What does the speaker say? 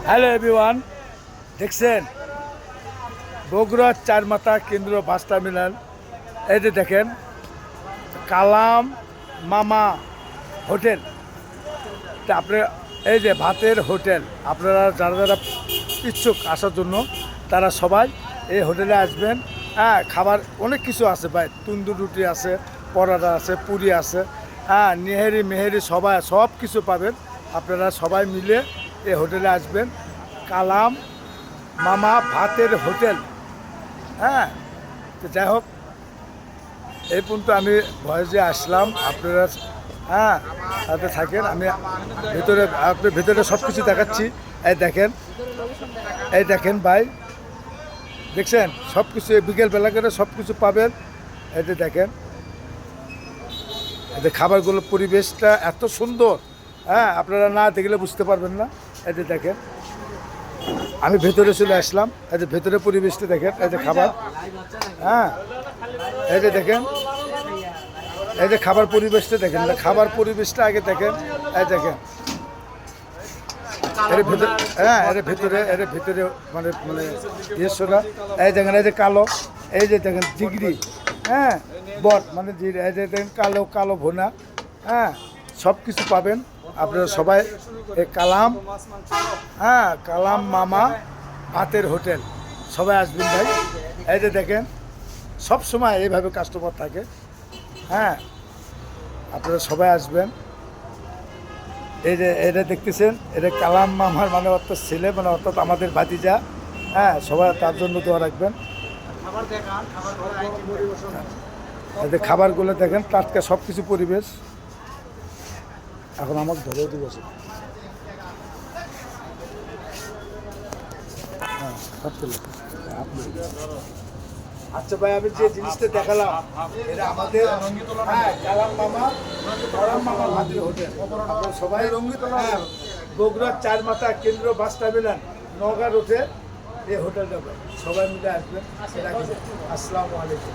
Hello everyone, দেখছেন বগুড়া চারমাথা কেন্দ্র bus terminal. এই যে দেখেন কালাম মামা হোটেল। আপনার এই যে ভাতের হোটেল, আপনারা যারা যারা ইচ্ছুক আসার জন্য তারা সবাই এই হোটেলে আসবেন। হ্যাঁ, খাবার অনেক কিছু আছে ভাই, তন্দুর রুটি আছে, পরোটা আছে, পুরি আছে, হ্যাঁ, নেহেরি মেহেরি সবাই সব কিছু পাবেন। আপনারা সবাই মিলে এই হোটেলে আসবেন, কালাম মামা ভাতের হোটেল। হ্যাঁ, তো যাই হোক, এই পর্যন্ত আমি ভয়েসে আসলাম। আপনারা হ্যাঁ তাতে থাকেন, আমি ভেতরে আপনি ভেতরে সব কিছু দেখাচ্ছি। এই দেখেন ভাই, দেখছেন সব কিছু বিকেলবেলা করে সব কিছু পাবেন। এতে দেখেন এতে খাবারগুলো পরিবেশটা এত সুন্দর, হ্যাঁ, আপনারা না দেখলে বুঝতে পারবেন না। এতে দেখেন আমি ভেতরে চলে আসলাম, এই যে ভেতরে পরিবেশটা দেখেন, এই যে খাবার, হ্যাঁ, এই যে দেখেন, এই যে খাবার পরিবেশটা দেখেন, খাবার পরিবেশটা আগে দেখেন। এই দেখেন এর ভেতরে, হ্যাঁ, এর ভেতরে মানে মানে ইয়েসটা, এই দেখেন, এই যে কালো, এই যে দেখেন জিগরি, হ্যাঁ, বট মানে এই যে দেখেন কালো কালো ভোনা, হ্যাঁ, সব কিছু পাবেন আপনারা সবাই। এই কালাম, হ্যাঁ, কালাম মামা ভাতের হোটেল, সবাই আসবেন ভাই। এই যে দেখেন সব সময় এইভাবে কাস্টমার থাকে, হ্যাঁ, আপনারা সবাই আসবেন। এই যে এটা দেখতেছেন, এটা কালাম মামার মানে অর্থাৎ ছেলে, মানে অর্থাৎ আমাদের ভাতিজা, হ্যাঁ, সবাই তার জন্য দোয়া রাখবেন। এতে খাবারগুলো দেখেন টাটকা সব কিছু পরিবেশ। এখন আমাকে ধরেও দিব, হ্যাঁ, আচ্ছা ভাই, আমি যে জিনিসটা দেখালাম এটা আমাদের, হ্যাঁ, কালাম মামা ভাতের হোটেল। আপনারা সবাই হ্যাঁ, বগুড়া চারমাথা কেন্দ্র বাস টার্মিনাল নওগাঁ রোডে এই হোটেলটা, সবাই মিলে আসবেন। আসসালামু আলাইকুম।